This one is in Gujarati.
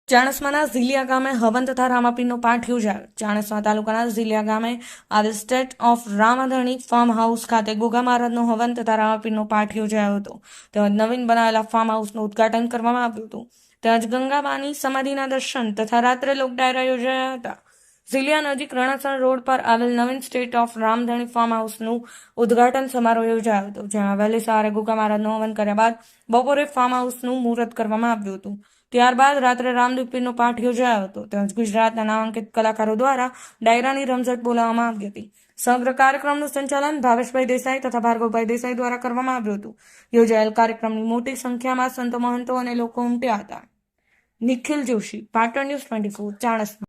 ચાણસ્માના ઝીલિયા ગામે હવન તથા રામાપીરનો પાઠ યોજાયો. ચાણસ્મા તાલુકાના ઝીલિયા ગામે આવેલ state of Ramadhani farm house ખાતે ગોગા મહારાજનો હવન તથા રામાપીરનો પાઠ યોજાયો હતો. તેમજ નવીન બનાવેલા ફાર્મ હાઉસનું ઉદ્ઘાટન કરવામાં આવ્યું હતું. તેમજ ગંગાબાની સમાધિના દર્શન તથા રાત્રે લોક ડાયરા યોજાયા હતા. ઝીલિયા નજીક રણાસણ રોડ પર આવેલ નવીન સ્ટેટ ઓફ રામધણી ફાર્મ હાઉસનું ઉદ્ઘાટન સમારોહ યોજાયો હતો, જેમાં વહેલી સવારે ગોગા મહારાજનું હવન કર્યા બાદ બપોરે ફાર્મ હાઉસનું મુહૂર્ત કરવામાં આવ્યું હતું. ત્યારબાદ રાત્રે રામદેવ પીરનો પાઠ યોજાયો હતો. તેમજ ગુજરાતના નામાંકિત કલાકારો દ્વારા ડાયરાની રમઝટ બોલાવવામાં આવી હતી. સમગ્ર કાર્યક્રમનું સંચાલન ભાવેશભાઈ દેસાઈ તથા ભાર્ગવભાઈ દેસાઈ દ્વારા કરવામાં આવ્યું હતું. યોજાયેલ કાર્યક્રમની મોટી સંખ્યામાં સંતો મહંતો અને લોકો ઉમટ્યા હતા. નિખિલ જોશી, પાટણ ન્યૂઝ 24, ચાણસ્મા.